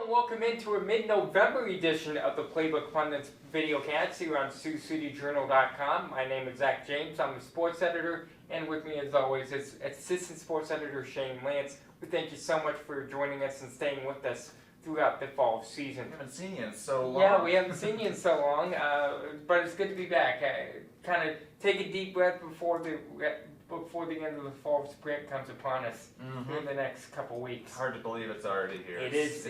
and welcome into a mid-November edition of the Playbook Pundits videocast here on SiouxCityJournal.com. My name is Zach James. I'm the sports editor, and with me, as always, is assistant sports editor Shane Lantz. We thank you so much for joining us and staying with us throughout the fall season. We haven't seen you in so long. Yeah, we haven't seen you in so long, but it's good to be back. Kind of take a deep breath before the end of the fall sprint comes upon us in the next couple weeks. It's hard to believe it's already here. It is.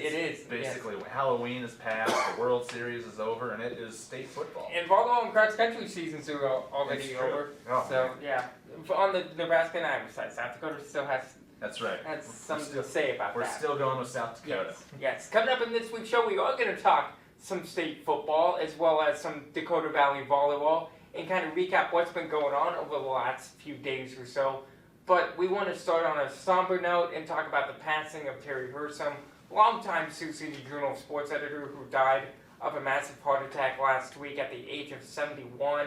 Basically, Halloween is past, the World Series is over, and it is state football. And volleyball and cross country seasons are already over. Oh, so, yeah. On the Nebraska and Iowa side, South Dakota still has that's right. Something to say about that. We're still going with South Dakota. Yes. Coming up in this week's show, we are going to talk some state football as well as some Dakota Valley volleyball and kind of recap what's been going on over the last few days or so. But we want to start on a somber note and talk about the passing of Terry Hersom, longtime Sioux City Journal sports editor who died of a massive heart attack last week at the age of 71.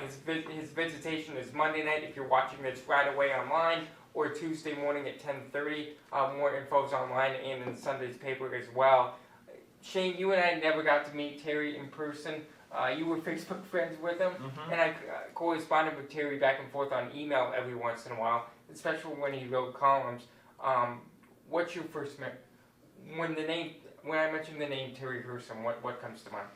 His visitation is Monday night if you're watching this right away online, or Tuesday morning at 10:30. More info is online and in Sunday's paper as well. Shane, you and I never got to meet Terry in person. You were Facebook friends with him, and I corresponded with Terry back and forth on email every once in a while, especially when he wrote columns. What's your first when I mention the name Terry Hersom, what comes to mind?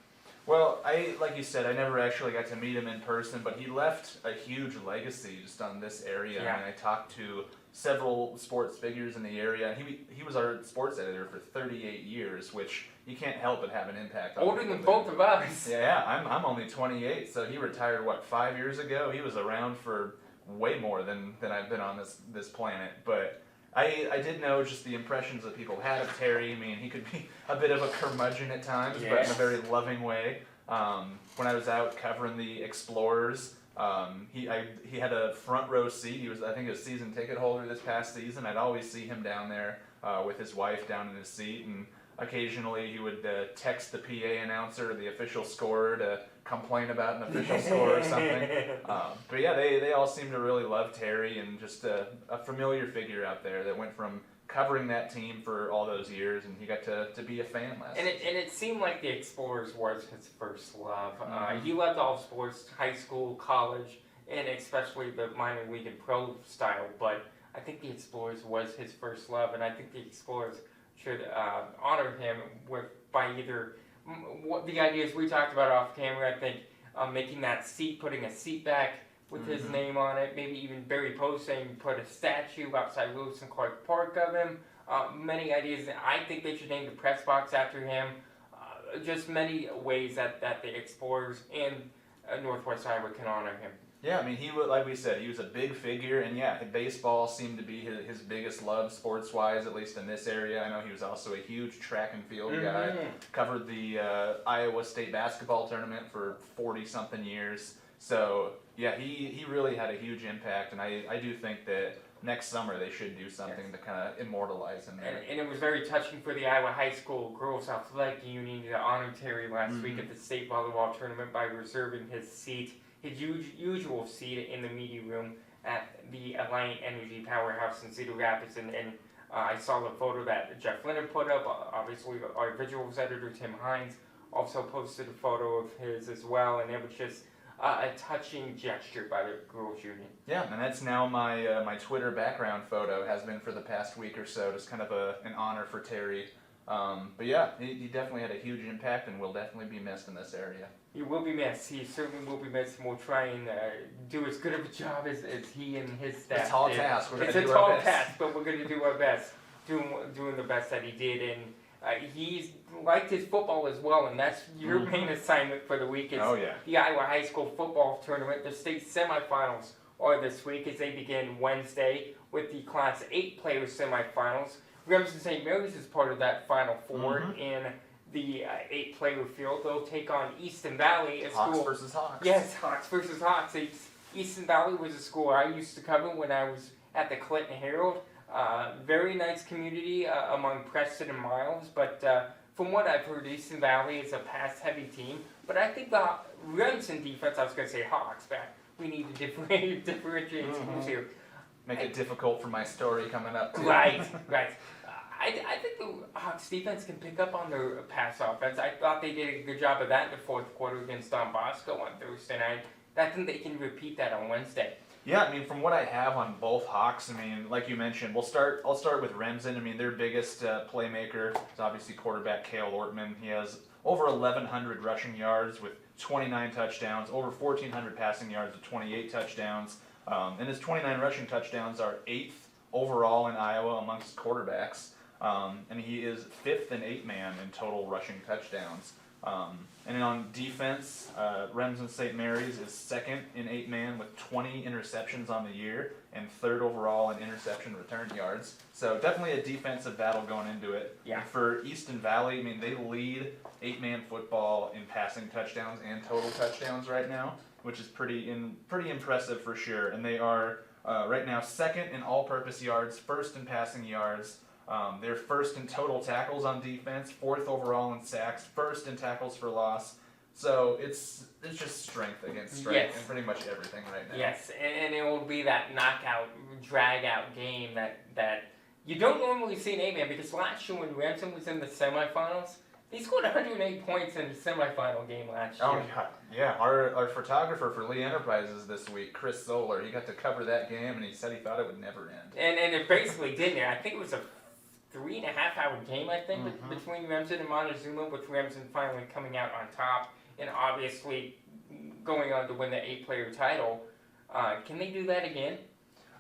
Well, like you said, I never actually got to meet him in person, but he left a huge legacy just on this area. Yeah. I mean, I talked to several sports figures in the area. He was our sports editor for 38 years, which you can't help but have an impact on. Older than both of us. Yeah, I'm only 28, so he retired, 5 years ago? He was around for way more than I've been on this planet, but I did know just the impressions that people had of Terry. I mean, he could be a bit of a curmudgeon at times, but in a very loving way. When I was out covering the Explorers, he had a front row seat. He was, I think, a season ticket holder this past season. I'd always see him down there with his wife down in his seat, and occasionally he would text the PA announcer, the official scorer, to complain about an official score or something. But yeah, they all seem to really love Terry, and just a familiar figure out there that went from covering that team for all those years, and he got to be a fan last season. And it seemed like the Explorers was his first love. He loved all sports, high school, college, and especially the minor league and pro style, but I think the Explorers was his first love, and I think the Explorers should honor him by either the ideas we talked about off camera. I think making that seat, putting a seat back with his name on it, maybe even Barry Post saying put a statue outside Lewis and Clark Park of him. Many ideas. I think they should name the press box after him. Just many ways that the Explorers and Northwest Iowa can honor him. Yeah, I mean, like we said, he was a big figure, and yeah, baseball seemed to be his biggest love sports-wise, at least in this area. I know he was also a huge track and field guy, covered the Iowa State basketball tournament for 40-something years. So, yeah, he really had a huge impact, and I do think that next summer they should do something to kind of immortalize him there. And it was very touching for the Iowa High School Girls Athletic Union to honor Terry last week at the state volleyball tournament by reserving his usual seat in the media room at the Alliant Energy Powerhouse in Cedar Rapids. And I saw the photo that Jeff Leonard put up. Obviously, our visuals editor, Tim Hines, also posted a photo of his as well. And it was just a touching gesture by the Girls Union. Yeah, and that's now my Twitter background photo, has been for the past week or so, just kind of an honor for Terry. But yeah, he definitely had a huge impact and will definitely be missed in this area. He will be missed. He certainly will be missed, and we'll try and do as good of a job as he and his staff It's a tall did. task. It's a tall task, but we're going to do our best, doing the best that he did. And he's liked his football as well, and that's your main assignment for the week. Is the Iowa High School football tournament. The state semifinals are this week as they begin Wednesday with the Class 8 player semifinals. Remsen St. Mary's is part of that Final Four in the 8-player field. They'll take on Easton Valley, a Hawks school. versus Hawks. Yes, Hawks versus Hawks. Easton Valley was a school I used to cover when I was at the Clinton Herald. Very nice community among Preston and Miles, but from what I've heard, Easton Valley is a pass-heavy team. But I think the Remsen defense, I was going to say Hawks, but we need to differentiate schools here. Make it difficult for my story coming up, too. Right. I think the Hawks defense can pick up on their pass offense. I thought they did a good job of that in the fourth quarter against Don Bosco on Thursday night. I think they can repeat that on Wednesday. Yeah, I mean, from what I have on both Hawks, I mean, like you mentioned, I'll start with Remsen. I mean, their biggest playmaker is obviously quarterback Cale Ortman. He has over 1,100 rushing yards with 29 touchdowns, over 1,400 passing yards with 28 touchdowns. And his 29 rushing touchdowns are 8th overall in Iowa amongst quarterbacks. And he is 5th in 8-man in total rushing touchdowns. And then on defense, Remsen St. Mary's is 2nd in 8-man with 20 interceptions on the year and 3rd overall in interception return yards. So definitely a defensive battle going into it. Yeah. And for Easton Valley, I mean, they lead 8-man football in passing touchdowns and total touchdowns right now, which is pretty impressive for sure. And they are right now 2nd in all-purpose yards, 1st in passing yards. They're 1st in total tackles on defense, 4th overall in sacks, 1st in tackles for loss. So it's just strength against strength in pretty much everything right now. Yes, and it will be that knockout, drag-out game that you don't normally see in 8-man, because last year when Remsen was in the semifinals, he scored 108 points in the semifinal game last year. Oh, yeah. Our photographer for Lee Enterprises this week, Chris Solar, he got to cover that game, and he said he thought it would never end. And it basically didn't. I think it was a 3.5-hour game, I think, between Remsen and Montezuma, with Remsen finally coming out on top and obviously going on to win the 8-player title. Can they do that again?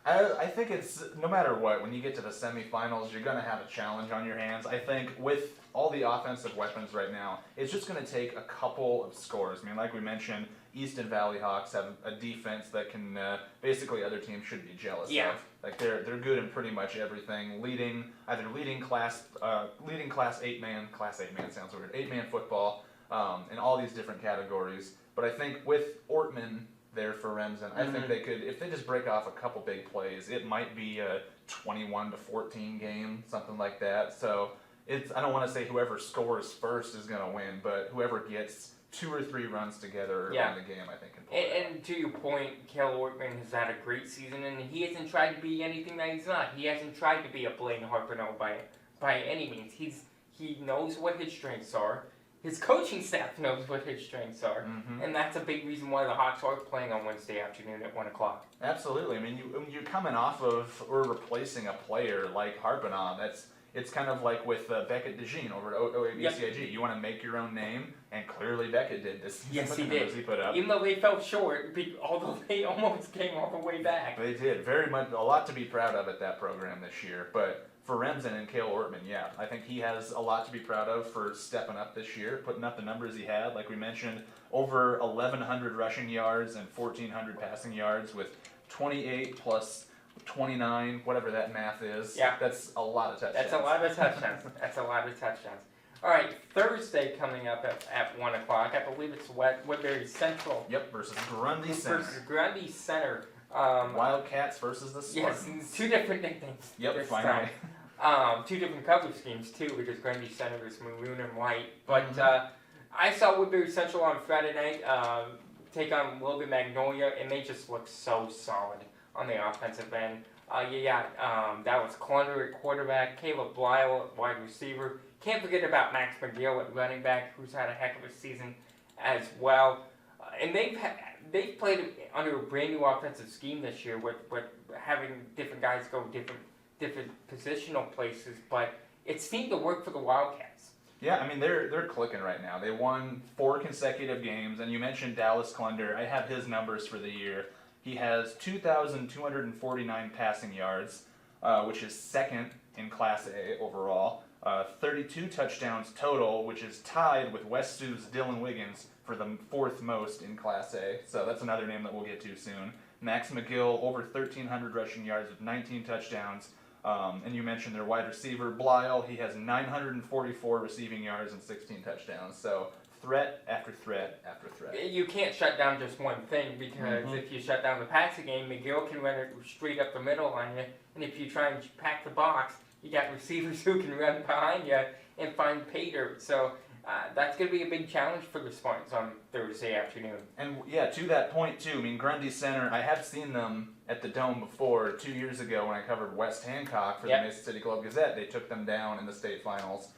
I think it's, no matter what, when you get to the semifinals, you're going to have a challenge on your hands. I think with all the offensive weapons right now, it's just going to take a couple of scores. I mean, like we mentioned, Easton Valley Hawks have a defense that can basically other teams should be jealous of. Like they're good in pretty much everything, leading class 8-man, class 8-man sounds weird, 8-man football in all these different categories. But I think with Ortman there for Remsen, I think they could, if they just break off a couple big plays, it might be a 21-14 game, something like that. So I don't want to say whoever scores first is going to win, but whoever gets 2 or 3 runs together in the game, I think, can pull it out. And to your point, Cale Ortman has had a great season, and he hasn't tried to be anything that he's not. He hasn't tried to be a Blaine Harpino by any means. He knows what his strengths are. His coaching staff knows what his strengths are, and that's a big reason why the Hawks are playing on Wednesday afternoon at 1 o'clock. Absolutely. I mean, you're coming off of or replacing a player like Harpino. It's kind of like with Beckett DeJean over at OABCIG. You want to make your own name, and clearly Beckett did this. Yes, he did. He put up. Even though they fell short, although they almost came all the way back. They did. Very much, a lot to be proud of at that program this year. But for Remsen and Cale Ortman, I think he has a lot to be proud of for stepping up this year, putting up the numbers he had. Like we mentioned, over 1,100 rushing yards and 1,400 passing yards with 28 plus 29, whatever that math is. Yeah. That's a lot of touchdowns. That's a lot of touchdowns. All right, Thursday coming up at 1 o'clock. I believe it's Woodbury Central. Yep, versus Grundy Center. Wildcats versus the Spartans. Yes, 2 different nicknames. Yep, finally. 2 different cover schemes too, because Grundy Center is maroon and white. But I saw Woodbury Central on Friday night take on Willoughby Magnolia, and they just looked so solid on the offensive end. That was Clunder at quarterback, Caleb Blyle at wide receiver. Can't forget about Max Mcgill at running back, who's had a heck of a season as well. And they've played under a brand new offensive scheme this year with having different guys go different positional places, but it seemed to work for the Wildcats. Yeah, I mean, they're clicking right now. They won 4 consecutive games, and you mentioned Dallas Clunder. I have his numbers for the year. He has 2,249 passing yards, which is 2nd in Class A overall. 32 touchdowns total, which is tied with West Sioux's Dylan Wiggins for the 4th most in Class A. So that's another name that we'll get to soon. Max Mcgill, over 1,300 rushing yards with 19 touchdowns. And you mentioned their wide receiver, Blyle. He has 944 receiving yards and 16 touchdowns. So threat after threat after threat. You can't shut down just one thing, because if you shut down the passing game, Mcgill can run it straight up the middle on you. And if you try and pack the box, you got receivers who can run behind you and find pay dirt. So that's going to be a big challenge for the Spartans on Thursday afternoon. And to that point too, I mean, Grundy Center, I have seen them at the Dome before 2 years ago when I covered West Hancock for the Mason City Globe Gazette. They took them down in the state finals.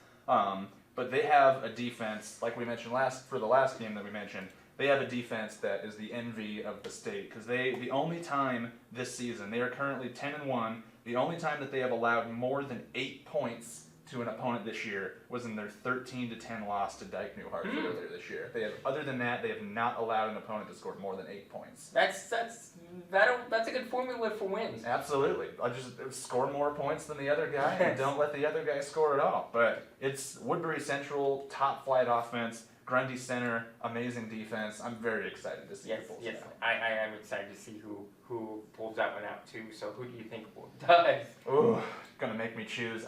But they have a defense, like we mentioned for the last game that we mentioned, they have a defense that is the envy of the state, because the only time this season, they are currently 10-1, the only time that they have allowed more than 8 points to an opponent this year was in their 13-10 loss to Dyke New Hartford earlier this year. Other than that, they have not allowed an opponent to score more than 8 points. That's a good formula for wins. Absolutely. I just score more points than the other guy and don't let the other guy score at all. But it's Woodbury Central, top flight offense, Grundy Center, amazing defense. I'm very excited to see who pulls it out. I am excited to see who pulls that one out too. So who do you think does? Ooh, gonna make me choose.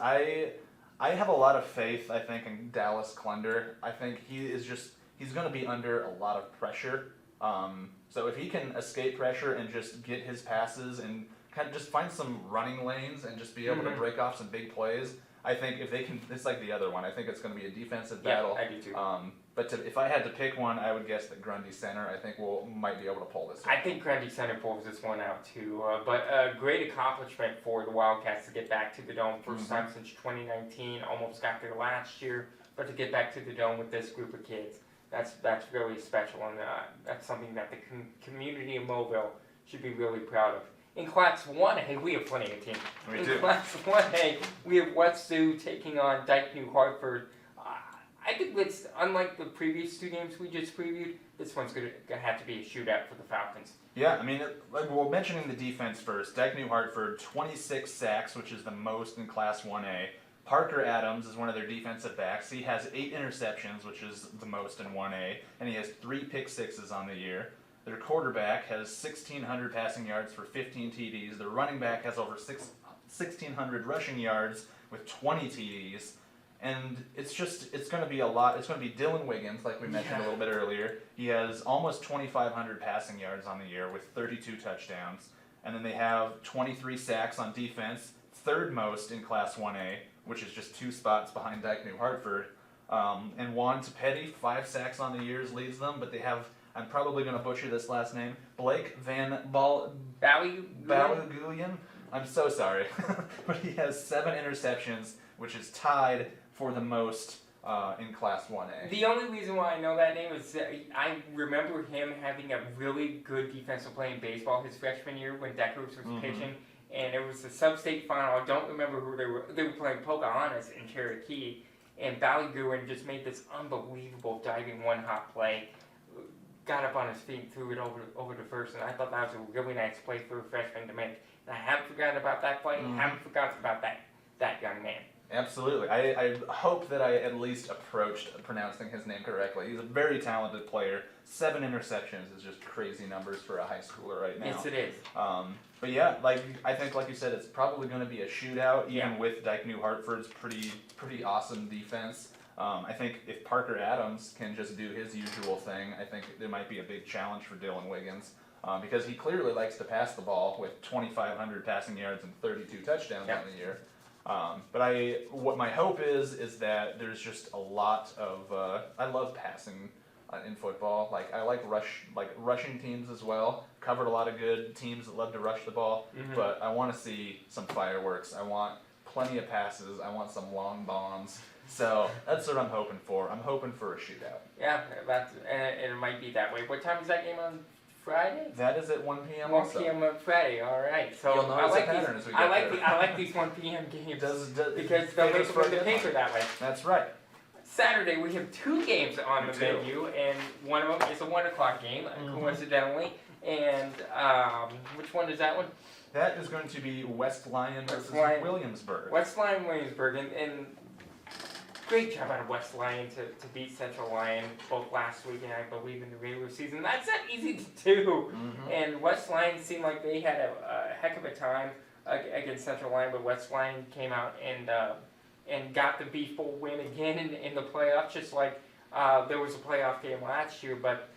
I have a lot of faith, I think, in Dallas Clunder. I think he's going to be under a lot of pressure. So if he can escape pressure and just get his passes and kind of just find some running lanes and just be able to break off some big plays, I think if they can, it's like the other one. I think it's going to be a defensive battle. I do too. But if I had to pick one, I would guess that Grundy Center, I think, might be able to pull this out. I think Grundy Center pulls this one out too. But a great accomplishment for the Wildcats to get back to the Dome. First time since 2019. Almost got there last year, but to get back to the Dome with this group of kids, that's really special, and that's something that the community of Mobile should be really proud of. In Class 1A, we have plenty of teams. In Class 1A, we have West Sioux taking on Dyke New Hartford. I think it's, unlike the previous two games we just previewed, this one's going to have to be a shootout for the Falcons. Yeah, I mean, mentioning the defense first, Dyke New Hartford, 26 sacks, which is the most in Class 1A. Parker Adams is one of their defensive backs. He has 8 interceptions, which is the most in 1A, and he has 3 pick sixes on the year. Their quarterback has 1,600 passing yards for 15 TDs. Their running back has over 1,600 rushing yards with 20 TDs. And it's going to be a lot. It's going to be Dylan Wiggins, like we mentioned a little bit earlier. He has almost 2,500 passing yards on the year with 32 touchdowns. And then they have 23 sacks on defense, third most in Class 1A, which is just 2 spots behind Dyke New Hartford. And Juan Tepetti, 5 sacks on the year, leads them, but they have, I'm probably going to butcher this last name, Blake Van Balugulian. I'm so sorry. But he has 7 interceptions, which is tied for the most in Class 1A. The only reason why I know that name is that I remember him having a really good defensive play in baseball his freshman year when Deckers was pitching, and it was the sub-state final. I don't remember who they were. They were playing Pocahontas in Cherokee, and Ballygowan just made this unbelievable diving one-hop play, got up on his feet, threw it over to first, and I thought that was a really nice play for a freshman to make. And I haven't forgotten about that play. I haven't forgotten about that young man. Absolutely. I hope that I at least approached pronouncing his name correctly. He's a very talented player. 7 interceptions is just crazy numbers for a high schooler right now. Yes, it is. But yeah, I think, like you said, it's probably going to be a shootout, even with Dyke New Hartford's pretty awesome defense. I think if Parker Adams can just do his usual thing, I think there might be a big challenge for Dylan Wiggins. Because he clearly likes to pass the ball with 2,500 passing yards and 32 touchdowns on the year. But what my hope is that there's just a lot of I love passing in football. I like rushing teams as well. Covered a lot of good teams that love to rush the ball. But I want to see some fireworks. I want plenty of passes. I want some long bombs. So that's what I'm hoping for. I'm hoping for a shootout. Yeah, it might be that way. What time is that game on Friday? That is at 1 p.m. 1 p.m. on Friday. All right. So You'll notice a pattern as we get there. I like these 1 p.m. games because they'll make it for the paper that way. That's right. Saturday we have 2 games on the menu, and one of them is a 1 o'clock game, coincidentally. And which one is that one? That is going to be West Lyon versus Williamsburg. West Lyon, Williamsburg, and great job out of West Lyon to beat Central Lyon both last week and I believe in the regular season. That's not easy to do. And West Lyon seemed like they had a heck of a time against Central Lyon, but West Lyon came out and got the B-full win again in the playoffs, just like there was a playoff game last year. But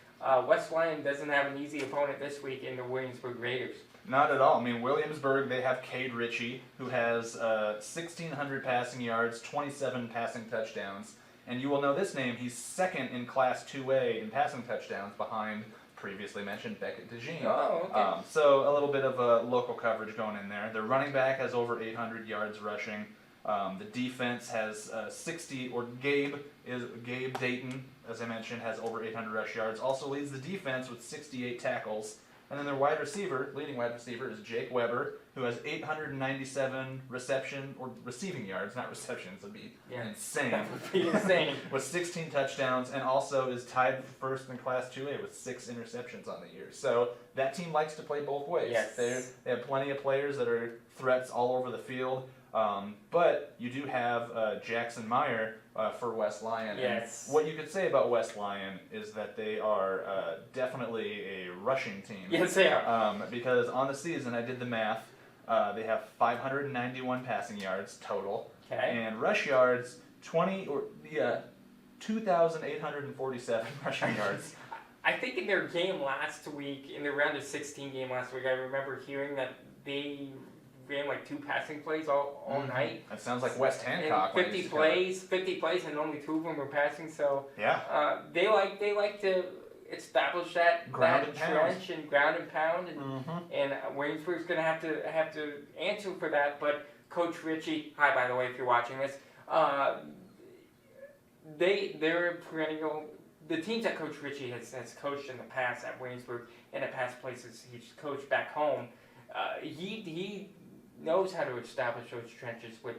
West Lyon doesn't have an easy opponent this week in the Williamsburg Raiders. Not at all. I mean, Williamsburg, they have Cade Ritchie, who has 1,600 passing yards, 27 passing touchdowns. And you will know this name. He's second in Class 2A in passing touchdowns behind previously mentioned Beckett DeJean. Oh, okay. So a little bit of local coverage going in there. Their running back has over 800 yards rushing. The defense has 60, or Gabe Dayton, as I mentioned, has over 800 rush yards. Also leads the defense with 68 tackles. And then their leading wide receiver is Jake Weber, who has 897 receiving yards, not receptions. That'd be insane. That would be insane. With 16 touchdowns, and also is tied for first in Class 2A with 6 interceptions on the year. So that team likes to play both ways. Yes. They have plenty of players that are threats all over the field. But you do have Jackson Meyer for West Lyon. Yes. And what you could say about West Lyon is that they are definitely a rushing team. Yes, they are. Because on the season, I did the math, they have 591 passing yards total. Okay. And rush yards, 2,847 rushing yards. I think in their game last week, in their round of 16 game last week, I remember hearing that they ran like 2 passing plays all night. That sounds like West Hancock. And 50 plays, and only 2 of them were passing. So yeah, they like to establish that trench and ground and pound, and Williamsburg's going to have to answer for that. But Coach Ritchie, hi by the way if you're watching this, they're perennial. The teams that Coach Ritchie has coached in the past at Williamsburg and at past places he's coached back home, he knows how to establish those trenches with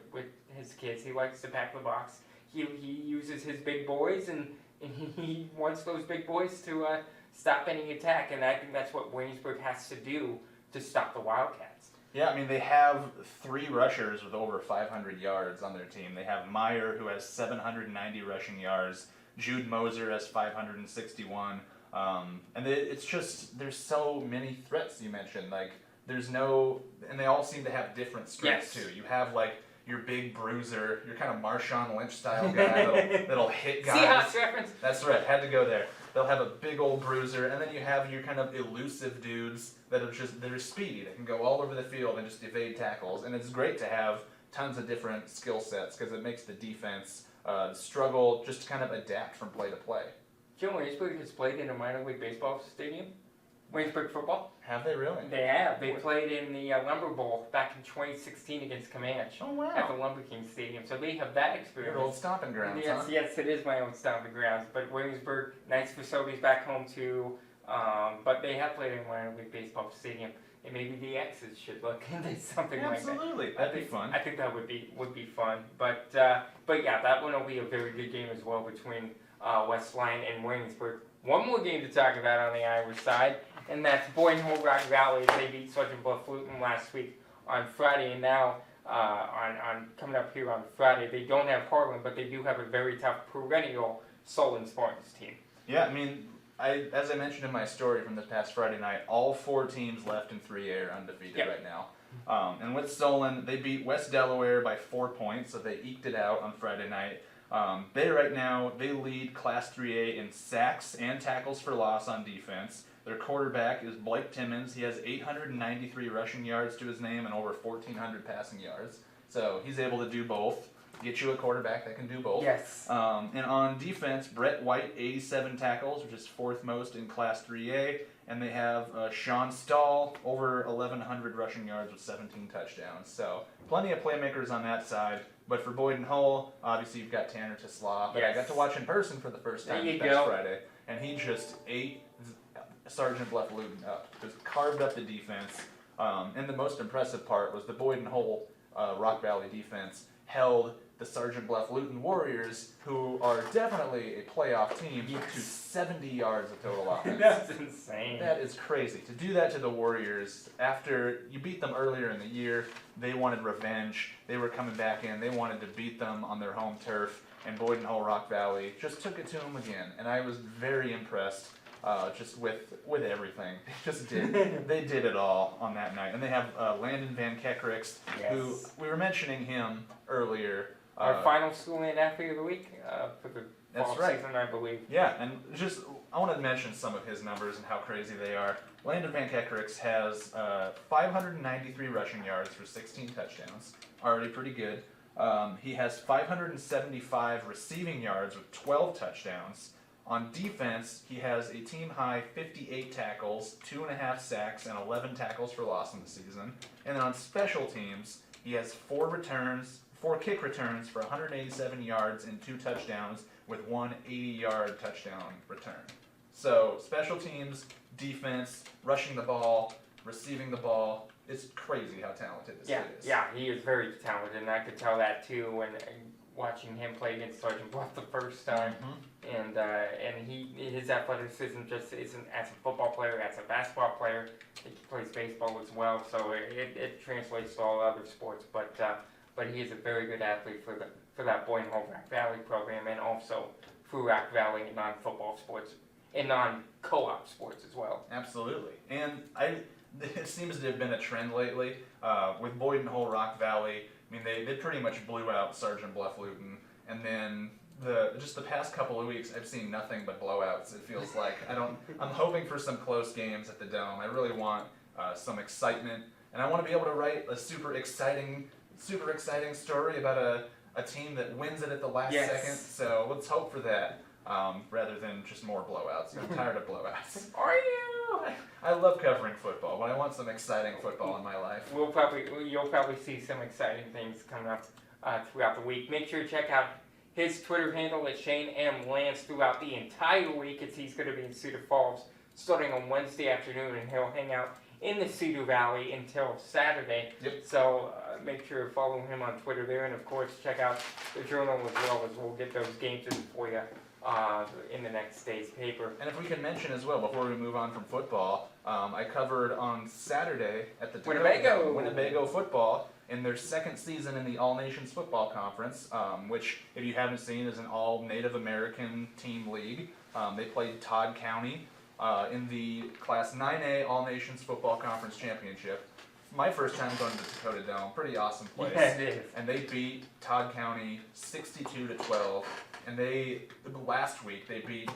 his kids. He likes to pack the box. He uses his big boys, and he wants those big boys to stop any attack, and I think that's what Williamsburg has to do to stop the Wildcats. Yeah, I mean, they have 3 rushers with over 500 yards on their team. They have Meyer, who has 790 rushing yards. Jude Moser has 561. And it's just, there's so many threats you mentioned. Like, there's no, and they all seem to have different strengths too. You have like your big bruiser, your kind of Marshawn Lynch style guy that'll hit guys. Seahawks reference. That's right, had to go there. They'll have a big old bruiser, and then you have your kind of elusive dudes that are speedy, that can go all over the field and just evade tackles. And it's great to have tons of different skill sets because it makes the defense struggle just to kind of adapt from play to play. Jim Williamsburg has played in a minor league baseball stadium. Williamsburg football. Have they really? They have. They played in the Lumber Bowl back in 2016 against Comanche at the Lumber King Stadium. So they have that experience. Your old stomping grounds, yes, huh? Yes, it is my old stomping grounds. But Williamsburg, nice facilities back home too. But they have played in a minor league baseball stadium. And maybe the X's should look into something like that. Absolutely, that'd be fun. I think that would be fun. But yeah, that one will be a very good game as well between West Lyon and Williamsburg. One more game to talk about on the Irish side, and that's Boyden Hull Rock Valley. They beat Sergeant Bluff Luton last week on Friday, and now on coming up here on Friday, they don't have Harlan, but they do have a very tough perennial Solon Spartans team. Yeah, I mean, as I mentioned in my story from this past Friday night, all 4 teams left in 3A are undefeated right now. And with Solon, they beat West Delaware by 4 points, so they eked it out on Friday night. They lead Class 3A in sacks and tackles for loss on defense. Their quarterback is Blake Timmons. He has 893 rushing yards to his name and over 1,400 passing yards. So he's able to do both. Get you a quarterback that can do both. Yes. And on defense, Brett White, 87 tackles, which is 4th most in Class 3A. And they have Sean Stahl, over 1,100 rushing yards with 17 touchdowns. So plenty of playmakers on that side. But for Boyden Hull, obviously you've got Tanner Tesla, but I got to watch in person for the first time this past Friday, and he just ate Sergeant Bluff Luton up, just carved up the defense. And the most impressive part was the Boyden Hull Rock Valley defense held the Sergeant Bluff Luton Warriors, who are definitely a playoff team, to 70 yards of total offense. That's insane. That is crazy. To do that to the Warriors after you beat them earlier in the year, they wanted revenge. They were coming back in. They wanted to beat them on their home turf, and Boyden Hull Rock Valley just took it to them again. And I was very impressed just with everything. They just did. They did it all on that night. And they have Landon Van Kekerix, who we were mentioning him earlier. Our final school and athlete of the week for the fall season, I believe. Yeah, and just I want to mention some of his numbers and how crazy they are. Landon Van Kekerix has 593 rushing yards for 16 touchdowns, already pretty good. He has 575 receiving yards with 12 touchdowns. On defense, he has a team-high 58 tackles, 2.5 sacks, and 11 tackles for loss in the season. And then on special teams, he has 4 kick returns for 187 yards and 2 touchdowns with 1 80-yard touchdown return. So special teams, defense, rushing the ball, receiving the ball, it's crazy how talented this kid is. Yeah, he is very talented, and I could tell that too when watching him play against Sergeant Bluff the first time. And his athleticism just isn't as a football player, as a basketball player. He plays baseball as well, so it translates to all other sports. But he is a very good athlete for that Boynton Hall Rock Valley program, and also for Rock Valley in non-football sports and non-co-op sports as well. Absolutely, and it seems to have been a trend lately with Boynton Hall Rock Valley. I mean, they pretty much blew out Sergeant Bluff Luton, and then the past couple of weeks, I've seen nothing but blowouts. It feels like I'm hoping for some close games at the Dome. I really want some excitement, and I want to be able to write a super exciting story about a team that wins it at the last second. So let's hope for that, rather than just more blowouts. I'm tired of blowouts. Are you? I love covering football, but I want some exciting football in my life. You'll probably see some exciting things coming up throughout the week. Make sure to check out his Twitter handle at Shane M. Lantz throughout the entire week, as he's going to be in Cedar Falls starting on Wednesday afternoon, and he'll hang out in the Cedar Valley until Saturday. Yep. So make sure to follow him on Twitter there, and of course check out the Journal as well, as we'll get those games in for you in the next day's paper. And if we can mention as well, before we move on from football, I covered on Saturday at the Winnebago football in their second season in the All Nations Football Conference, which, if you haven't seen, is an all Native American team league. They played Todd County in the Class 9A All Nations Football Conference Championship. My first time going to the Dakota Dome, pretty awesome place. Yeah, it is. And they beat Todd County 62-12. And last week they beat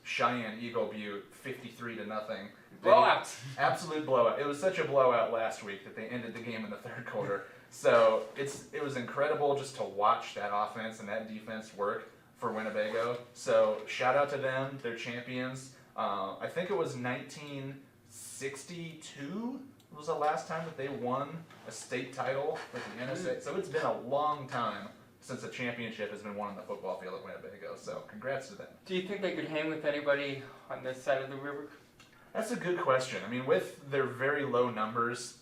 Cheyenne Eagle Butte 53-0. Blowout. Absolute blowout. It was such a blowout last week that they ended the game in the third quarter. So it was incredible just to watch that offense and that defense work for Winnebago. So shout out to them. They're champions. I think it was 1962 was the last time that they won a state title with the NSA. So it's been a long time since a championship has been won on the football field at Winnebago. So congrats to them. Do you think they could hang with anybody on this side of the river? That's a good question. I mean, with their very low numbers,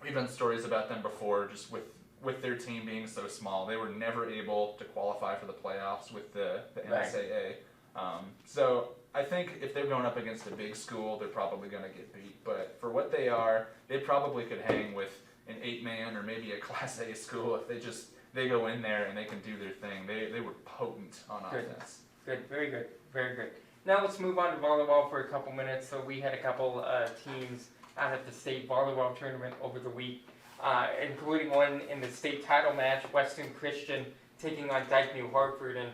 we've done stories about them before, just with their team being so small. They were never able to qualify for the playoffs with the NSAA. So I think if they're going up against a big school, they're probably going to get beat. But for what they are, they probably could hang with an 8-man or maybe a Class A school if they go in there and they can do their thing. They were potent on offense. Good, very good, very good. Now let's move on to volleyball for a couple minutes. So we had a couple teams out at the state volleyball tournament over the week, including one in the state title match, Western Christian taking on Dyke New Hartford. And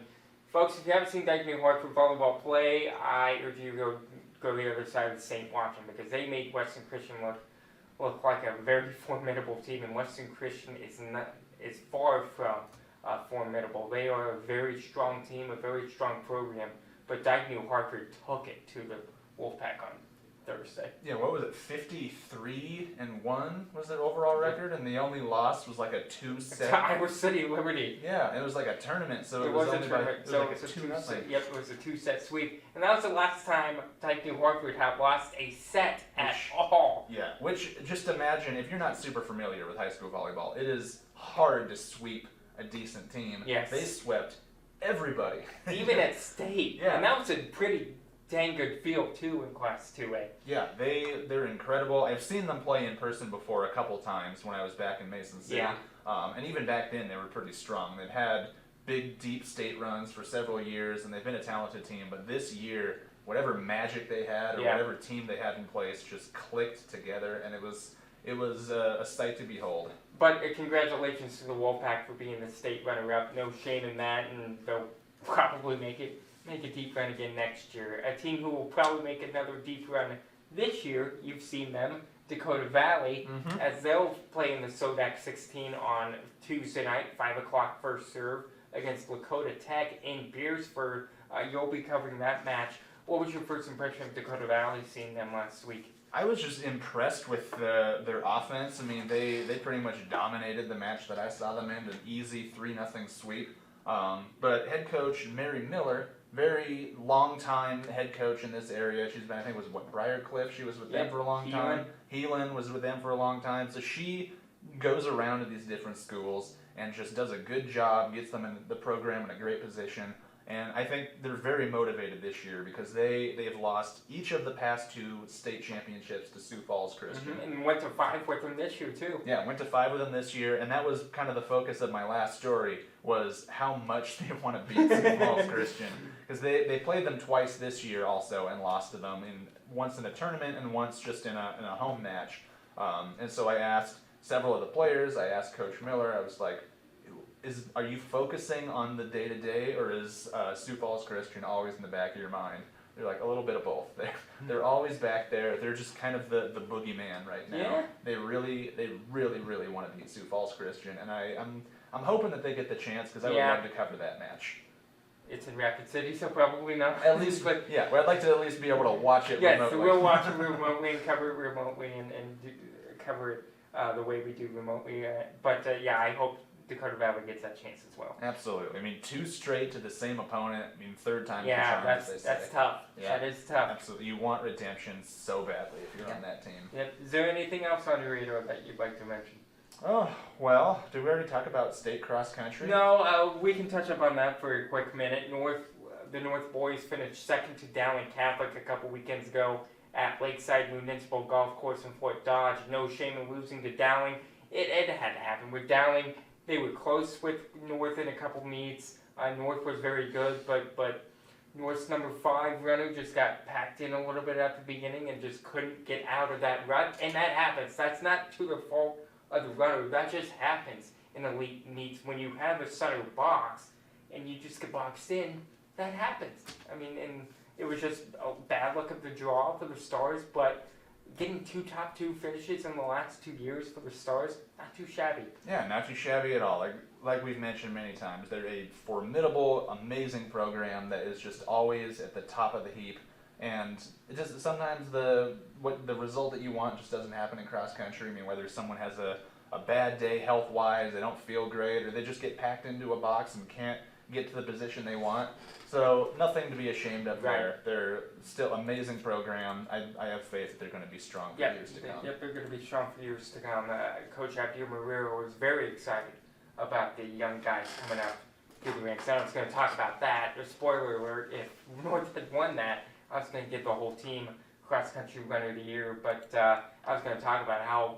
folks, if you haven't seen Dyke New Hartford volleyball play, I urge you to go to the other side of the state and watch them, because they made Western Christian look like a very formidable team, and Western Christian is far from formidable. They are a very strong team, a very strong program, but Dyke New Hartford took it to the Wolfpack on Thursday. Yeah, what was it? 53-1 was their overall record, and the only loss was like a 2-set. Iowa City Liberty. Yeah, it was like a tournament, so it was was a only tournament. it was So like it was a 2-0. Yep, it was a 2-set sweep, and that was the last time Dyke New Hartford had lost a set at all. Yeah, which, just imagine, if you're not super familiar with high school volleyball, it is hard to sweep a decent team. Yes. They swept everybody. Even at state. Yeah. And that was a pretty dang good field too in Class 2A. Yeah, they're incredible. I've seen them play in person before a couple times when I was back in Mason City. Yeah. And even back then they were pretty strong. They've had big, deep state runs for several years, and they've been a talented team. But this year, whatever magic they had or whatever team they had in place just clicked together, and it was a sight to behold. But congratulations to the Wolfpack for being the state runner-up. No shame in that, and they'll probably make a deep run again next year. A team who will probably make another deep run this year, you've seen them, Dakota Valley, as they'll play in the SODAC 16 on Tuesday night, 5 o'clock first serve, against Lakota Tech in Beersford. You'll be covering that match. What was your first impression of Dakota Valley seeing them last week? I was just impressed with their offense. I mean, they pretty much dominated the match that I saw them in, an easy 3-0 sweep. But head coach Mary Miller, very long time head coach in this area. She's been, I think it was Briarcliff. She was with them for a long time. Heelan was with them for a long time. So she goes around to these different schools and just does a good job, gets them in the program in a great position. And I think they're very motivated this year because they have lost each of the past 2 state championships to Sioux Falls Christian. Mm-hmm. And went to 5 with them this year too. Yeah, went to 5 with them this year, and that was kind of the focus of my last story, was how much they want to beat Sioux Falls Christian. Because they played them twice this year also and lost to them, once in a tournament and once just in a home match. And so I asked several of the players, I asked Coach Miller, I was like, are you focusing on the day-to-day, or is Sioux Falls Christian always in the back of your mind? They're like, a little bit of both. They're always back there. They're just kind of the boogeyman right now. Yeah. They really want to beat Sioux Falls Christian, and I'm hoping that they get the chance because I would love to cover that match. It's in Rapid City, so probably not. At least, but yeah, well, I'd like to at least be able to watch it remotely. Yes, so we'll watch it remotely and cover it remotely and cover it the way we do remotely. But I hope Dakota Valley gets that chance as well. Absolutely. I mean, 2 straight to the same opponent. I mean, 3rd time. Yeah, that's tough. Yeah. That is tough. Absolutely. You want redemption so badly if you're on that team. Yep. Is there anything else on your radar that you'd like to mention? Oh, well, did we already talk about state cross country? No, we can touch up on that for a quick minute. The North boys finished second to Dowling Catholic a couple weekends ago at Lakeside Municipal Golf Course in Fort Dodge. No shame in losing to Dowling. It had to happen with Dowling. They were close with North in a couple meets. North was very good, but North's number 5 runner just got packed in a little bit at the beginning and just couldn't get out of that rut. And that happens. That's not to the fault of the runner. That just happens in elite meets. When you have a center box and you just get boxed in, that happens. I mean, and it was just a bad luck of the draw for the Stars, but getting 2 top 2 finishes in the last 2 years for the Stars, not too shabby. Yeah, not too shabby at all. Like we've mentioned many times, they're a formidable, amazing program that is just always at the top of the heap. And it just sometimes the result that you want just doesn't happen in cross country. I mean, whether someone has a bad day health-wise, they don't feel great, or they just get packed into a box and can't get to the position they want. So nothing to be ashamed of there. They're still amazing program. I have faith that they're going to be strong for years to come. Yep, they're going to be strong for years to come. Coach Abdiel Marrero was very excited about the young guys coming up through the ranks. I was going to talk about that. A spoiler alert, if North had won that, I was going to give the whole team cross country runner of the year, but I was going to talk about how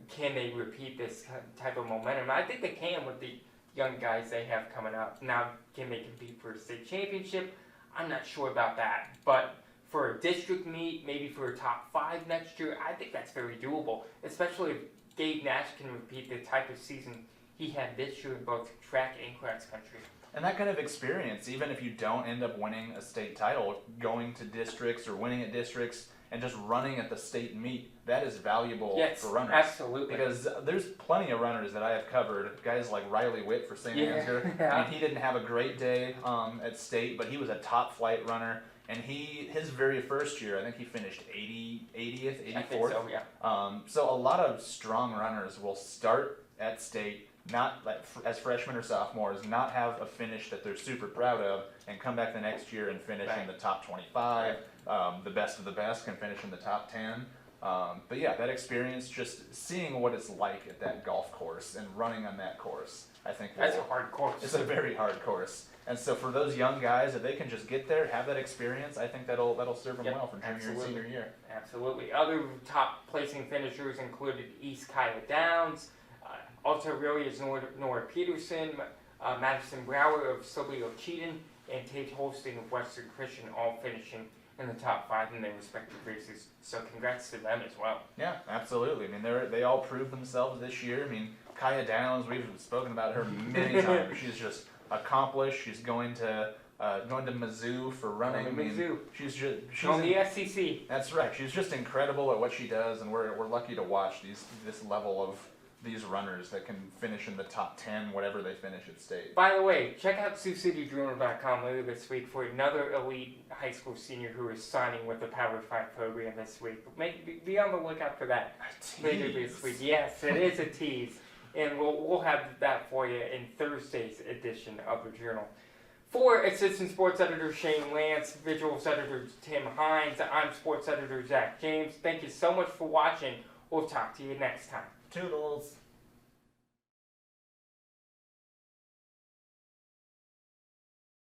can they repeat this type of momentum. I think they can with the young guys they have coming up. Now, can they compete for a state championship? I'm not sure about that. But for a district meet, maybe for a top 5 next year, I think that's very doable, especially if Gabe Nash can repeat the type of season he had this year in both track and cross country. And that kind of experience, even if you don't end up winning a state title, going to districts or winning at districts and just running at the state meet, that is valuable for runners. Absolutely. Because there's plenty of runners that I have covered, guys like Riley Witt for St. Ansgar. I mean, he didn't have a great day at state, but he was a top flight runner. And his very first year, I think he finished 80th, 84th. I think so, yeah. So a lot of strong runners will start at state, not like as freshmen or sophomores, not have a finish that they're super proud of, and come back the next year and finish in the top 25. The best of the best can finish in the top 10. But yeah, that experience, just seeing what it's like at that golf course and running on that course, I think that's a hard course. It's a very hard course. And so for those young guys, if they can just get there, have that experience, I think that'll serve them well for junior and senior year. Absolutely. Other top placing finishers included East Kiowa Downs, Alta Aurelia's Nora Peterson, Madison Brower of Silvio Cheaton, and Tate Holstein of Western Christian, all finishing in the top 5 in their respective races. So congrats to them as well. Yeah, absolutely. I mean, they all proved themselves this year. I mean, Kaya Downs, we've spoken about her many times. She's just accomplished. She's going to Mizzou for running. Mizzou. She's on the SEC. That's right. She's just incredible at what she does, and we're lucky to watch this level these runners that can finish in the top 10, whatever they finish at state. By the way, check out SiouxCityJournal.com later this week for another elite high school senior who is signing with the Power 5 program this week. Be on the lookout for that later this week. Yes, it is a tease. And we'll have that for you in Thursday's edition of the Journal. For Assistant Sports Editor Shane Lantz, Visuals Editor Tim Hines, I'm Sports Editor Zach James. Thank you so much for watching. We'll talk to you next time. Toodles.